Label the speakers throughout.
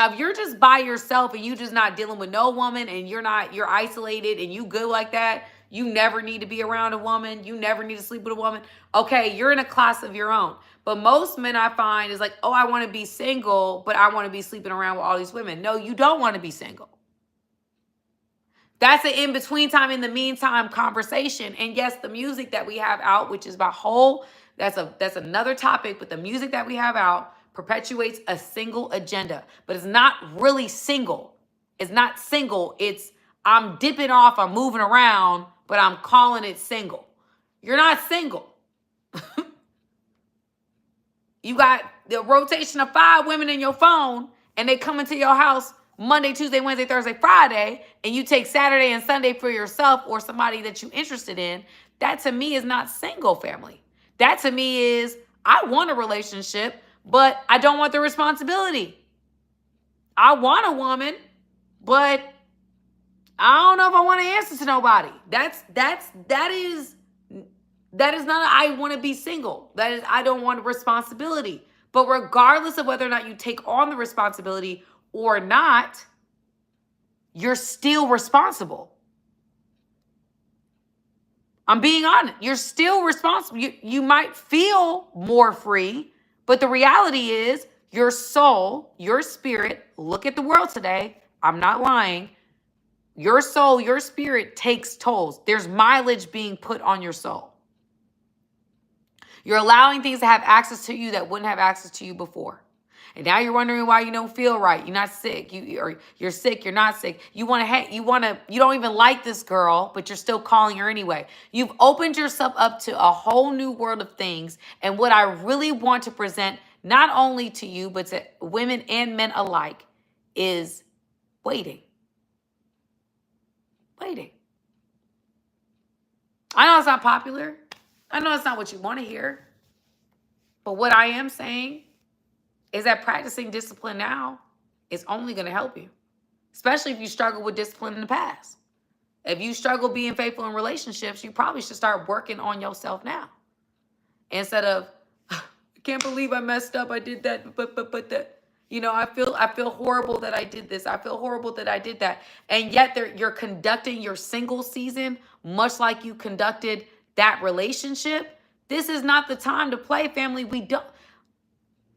Speaker 1: Now, if you're just by yourself and you just not dealing with no woman and you're isolated and you good like that, you never need to be around a woman, you never need to sleep with a woman, okay, you're in a class of your own. But most men I find is like, oh, I want to be single, but I want to be sleeping around with all these women. No, you don't want to be single. That's an in-between time, in the meantime conversation. And yes, the music that we have out, which is my whole, that's another topic, but the music that we have out perpetuates a single agenda. But it's not really single. It's not single. It's I'm dipping off, I'm moving around, but I'm calling it single. You're not single. You got the rotation of 5 women in your phone, and they come into your house Monday, Tuesday, Wednesday, Thursday, Friday, and you take Saturday and Sunday for yourself or somebody that you're interested in. That to me is not single, family. That to me is, I want a relationship, but I don't want the responsibility. I want a woman, but I don't know if I want to answer to nobody. That is not I want to be single. That is I don't want responsibility. But regardless of whether or not you take on the responsibility or not, you're still responsible. I'm being honest. You're still responsible. You might feel more free, but the reality is your soul, your spirit, look at the world today. I'm not lying. Your soul, your spirit takes tolls. There's mileage being put on your soul. You're allowing things to have access to you that wouldn't have access to you before. And now you're wondering why you don't feel right. You're not sick. You're sick. You're not sick. You don't even like this girl, but you're still calling her anyway. You've opened yourself up to a whole new world of things. And what I really want to present, not only to you, but to women and men alike, is waiting. Waiting. I know it's not popular. I know it's not what you want to hear. But what I am saying is that practicing discipline now is only going to help you, especially if you struggle with discipline in the past. If you struggle being faithful in relationships, you probably should start working on yourself now. Instead of, I can't believe I messed up. I did that, but that, I feel horrible that I did this. I feel horrible that I did that. And yet you're conducting your single season much like you conducted that relationship. This is not the time to play, family.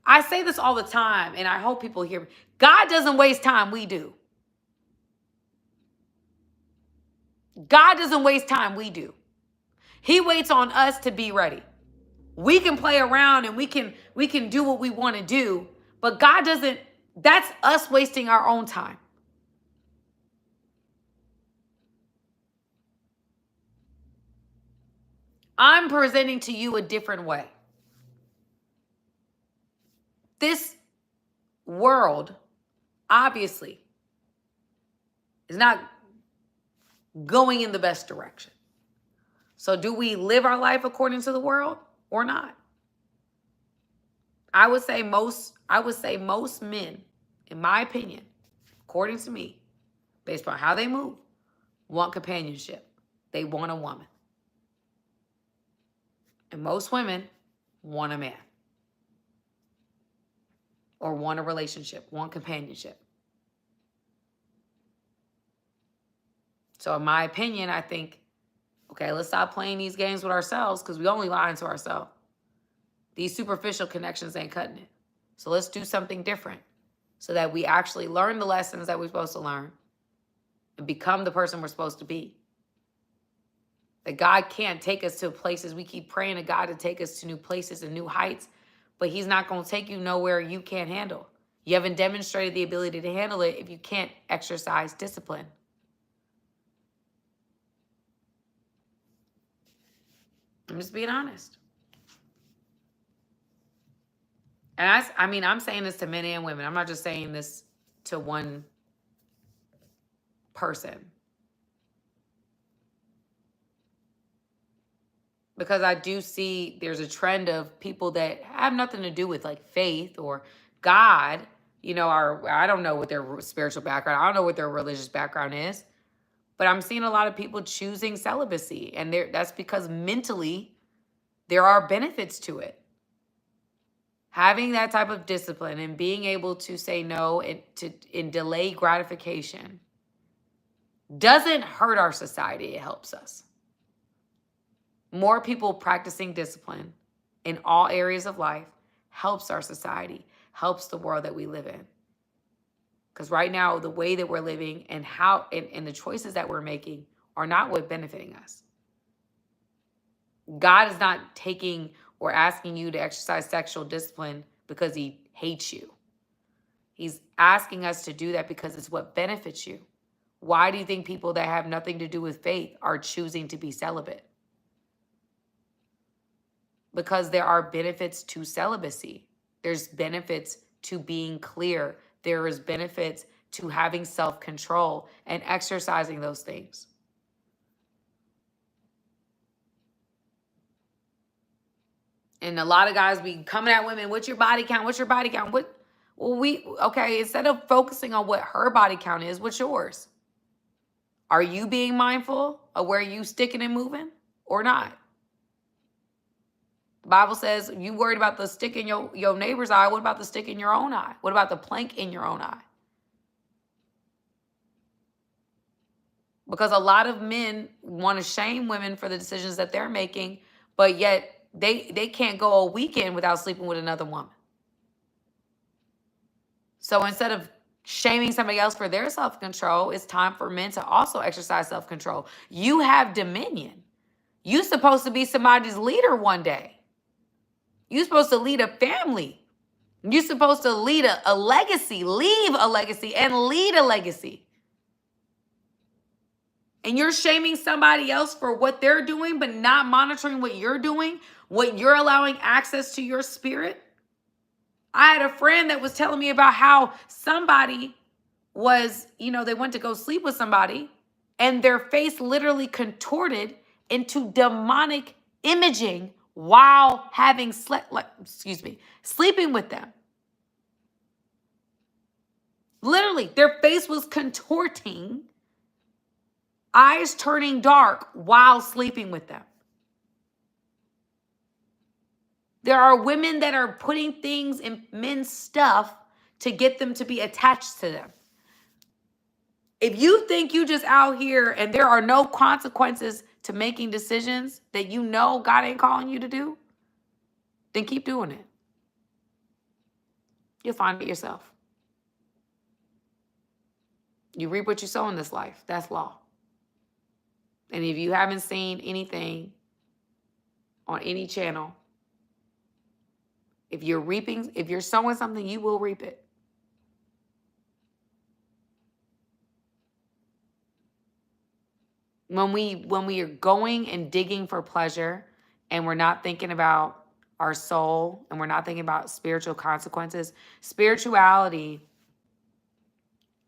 Speaker 1: I say this all the time, and I hope people hear me. God doesn't waste time. We do. God doesn't waste time. We do. He waits on us to be ready. We can play around and we can do what we want to do, but God doesn't. That's us wasting our own time. I'm presenting to you a different way. This world, obviously, is not going in the best direction. So do we live our life according to the world or not? I would say most men, in my opinion, according to me, based on how they move, want companionship. They want a woman. And most women want a man. Or want a relationship, want companionship. So in my opinion, I think, okay, let's stop playing these games with ourselves because we only lying to ourselves. These superficial connections ain't cutting it. So let's do something different so that we actually learn the lessons that we're supposed to learn and become the person we're supposed to be. That God can't take us to places. We keep praying to God to take us to new places and new heights, but he's not going to take you nowhere you can't handle. You haven't demonstrated the ability to handle it if you can't exercise discipline. I'm just being honest. And I'm saying this to men and women. I'm not just saying this to one person. Because I do see there's a trend of people that have nothing to do with like faith or God, or I don't know what their spiritual background, I don't know what their religious background is, but I'm seeing a lot of people choosing celibacy. And that's because mentally there are benefits to it. Having that type of discipline and being able to say no and delay gratification doesn't hurt our society. It helps us. More people practicing discipline in all areas of life helps our society, helps the world that we live in. Because right now, the way that we're living and how and the choices that we're making are not what benefiting us. God is not taking or asking you to exercise sexual discipline because he hates you. He's asking us to do that because it's what benefits you. Why do you think people that have nothing to do with faith are choosing to be celibate? Because there are benefits to celibacy. There's benefits to being clear. There is benefits to having self-control and exercising those things. And a lot of guys be coming at women, what's your body count? What's your body count? Okay, instead of focusing on what her body count is, what's yours? Are you being mindful of where you sticking and moving or not? The Bible says you worried about the stick in your neighbor's eye. What about the stick in your own eye? What about the plank in your own eye? Because a lot of men want to shame women for the decisions that they're making, but yet they can't go a weekend without sleeping with another woman. So instead of shaming somebody else for their self-control, it's time for men to also exercise self-control. You have dominion. You're supposed to be somebody's leader one day. You're supposed to lead a family. You're supposed to lead a legacy, leave a legacy, and lead a legacy. And you're shaming somebody else for what they're doing, but not monitoring what you're doing, what you're allowing access to your spirit. I had a friend that was telling me about how somebody was, they went to go sleep with somebody and their face literally contorted into demonic imaging while sleeping with them. Literally, their face was contorting, eyes turning dark while sleeping with them. There are women that are putting things in men's stuff to get them to be attached to them. If you think you just out here and there are no consequences to making decisions that you know God ain't calling you to do, then keep doing it. You'll find it yourself. You reap what you sow in this life. That's law. And if you haven't seen anything on any channel, if you're sowing something, you will reap it. When we are going and digging for pleasure and we're not thinking about our soul and we're not thinking about spiritual consequences, spirituality,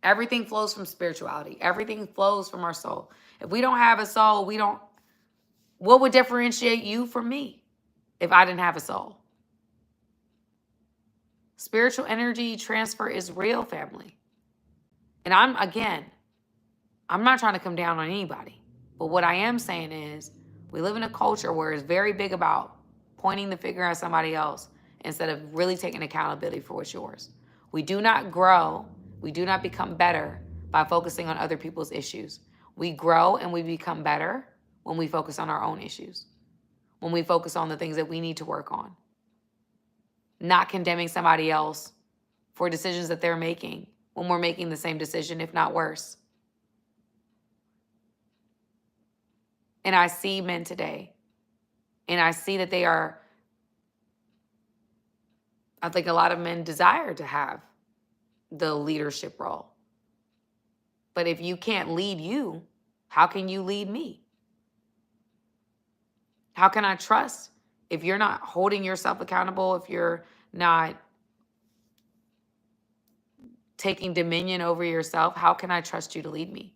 Speaker 1: everything flows from spirituality. Everything flows from our soul. If we don't have a soul, what would differentiate you from me if I didn't have a soul? Spiritual energy transfer is real, family. And I'm not trying to come down on anybody. But what I am saying is we live in a culture where it's very big about pointing the finger at somebody else instead of really taking accountability for what's yours. We do not grow. We do not become better by focusing on other people's issues. We grow and we become better when we focus on our own issues, when we focus on the things that we need to work on, not condemning somebody else for decisions that they're making when we're making the same decision, if not worse. And I see men today, and I see that I think a lot of men desire to have the leadership role. But if you can't lead you, how can you lead me? How can I trust if you're not holding yourself accountable, if you're not taking dominion over yourself? How can I trust you to lead me?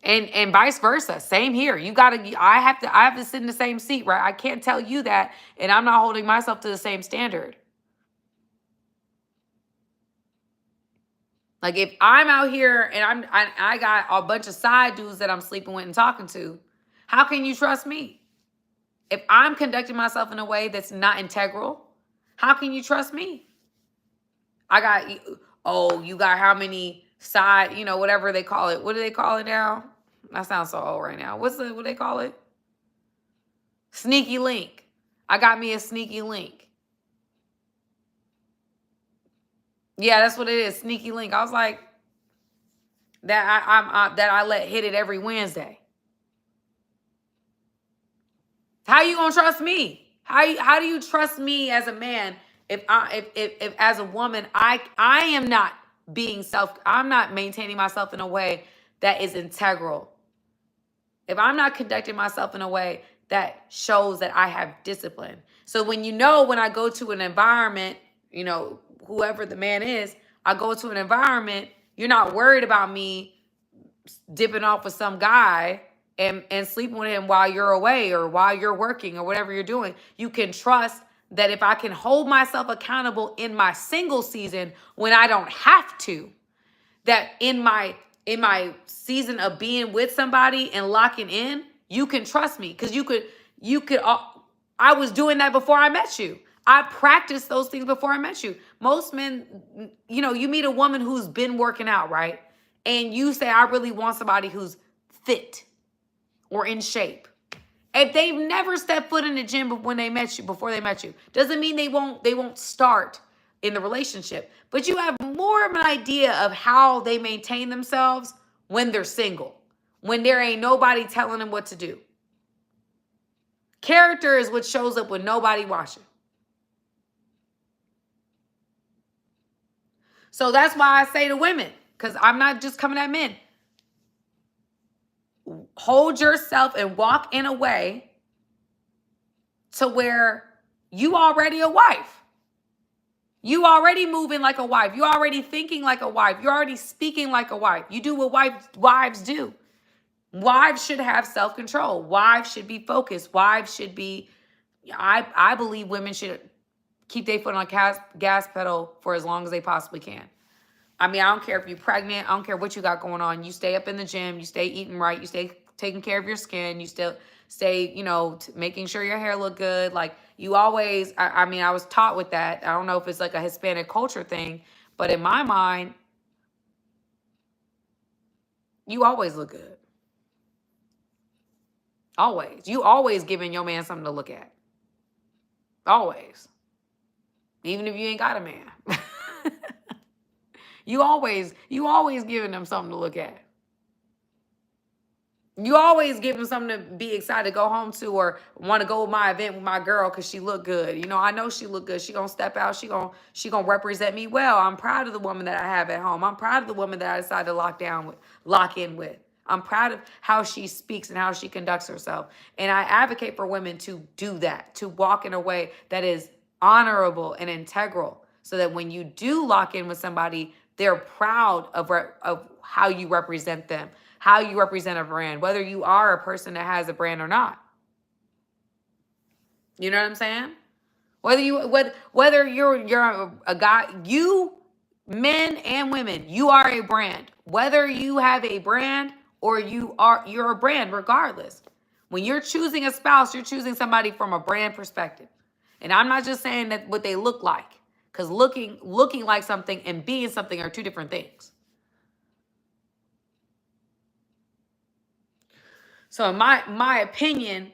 Speaker 1: And vice versa. Same here. I have to sit in the same seat, right? I can't tell you that, and I'm not holding myself to the same standard. Like if I'm out here and I got a bunch of side dudes that I'm sleeping with and talking to, how can you trust me? If I'm conducting myself in a way that's not integral, how can you trust me? You got how many side, whatever they call it. What do they call it now? I sound so old right now. What do they call it? Sneaky link. I got me a sneaky link. Yeah, that's what it is. Sneaky link. I was like, that I let hit it every Wednesday. How you gonna trust me? How do you trust me as a man if as a woman I am not I'm not maintaining myself in a way that is integral. If I'm not conducting myself in a way that shows that I have discipline. So when I go to an environment, whoever the man is, I go to an environment, you're not worried about me dipping off with some guy and sleeping with him while you're away or while you're working or whatever you're doing. You can trust that if I can hold myself accountable in my single season when I don't have to, that in my season of being with somebody and locking in, you can trust me because I was doing that before I met you. I practiced those things before I met you. Most men, you meet a woman who's been working out, right? And you say, I really want somebody who's fit or in shape. If they've never stepped foot in the gym before they met you, doesn't mean they won't start in the relationship. But you have more of an idea of how they maintain themselves when they're single, when there ain't nobody telling them what to do. Character is what shows up when nobody watching. So that's why I say to women, because I'm not just coming at men, hold yourself and walk in a way to where you already a wife. You already moving like a wife. You already thinking like a wife. You're already speaking like a wife. You do what wives do. Wives should have self-control. Wives should be focused. Wives should be, I believe women should keep their foot on gas pedal for as long as they possibly can. I mean, I don't care if you're pregnant. I don't care what you got going on. You stay up in the gym. You stay eating right. You stay taking care of your skin. You still stay, making sure your hair look good. Like you always, I was taught with that. I don't know if it's like a Hispanic culture thing, but in my mind, you always look good. Always. You always giving your man something to look at. Always. Even if you ain't got a man. You always giving them something to look at. You always give them something to be excited to go home to or want to go to my event with my girl because she look good. I know she look good. She gonna step out. She gonna represent me well. I'm proud of the woman that I have at home. I'm proud of the woman that I decided to lock in with. I'm proud of how she speaks and how she conducts herself. And I advocate for women to do that, to walk in a way that is honorable and integral so that when you do lock in with somebody, they're proud of how you represent them, how you represent a brand, whether you are a person that has a brand or not. You know what I'm saying? Whether you're a guy, you men and women, you are a brand. Whether you have a brand or you're a brand, regardless. When you're choosing a spouse, you're choosing somebody from a brand perspective. And I'm not just saying that what they look like, because looking like something and being something are two different things. So in my opinion,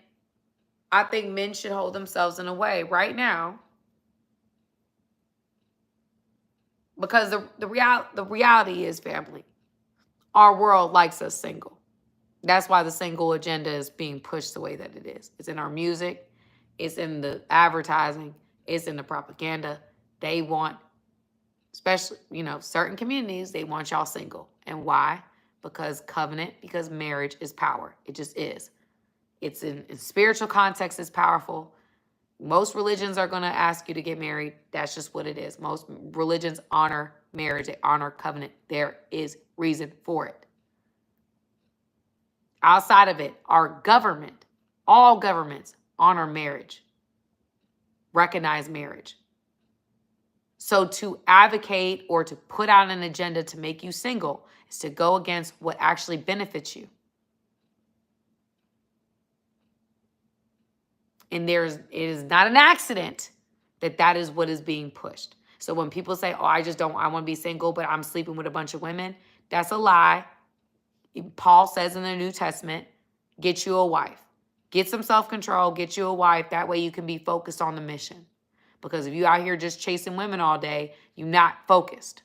Speaker 1: I think men should hold themselves in a way right now, because the reality is, family, our world likes us single. That's why the single agenda is being pushed the way that it is. It's in our music, it's in the advertising, it's in the propaganda. They want, especially, certain communities, they want y'all single. And why? Because marriage is power. It just is. It's in spiritual context, it's powerful. Most religions are going to ask you to get married. That's just what it is. Most religions honor marriage. They honor covenant. There is reason for it. Outside of it, our government, all governments honor marriage, recognize marriage. So to advocate or to put out an agenda to make you single is to go against what actually benefits you. And it is not an accident that is what is being pushed. So when people say, oh, I want to be single, but I'm sleeping with a bunch of women, that's a lie. Paul says in the New Testament, get you a wife. Get some self-control, get you a wife. That way you can be focused on the mission. Because if you out here just chasing women all day, you're not focused.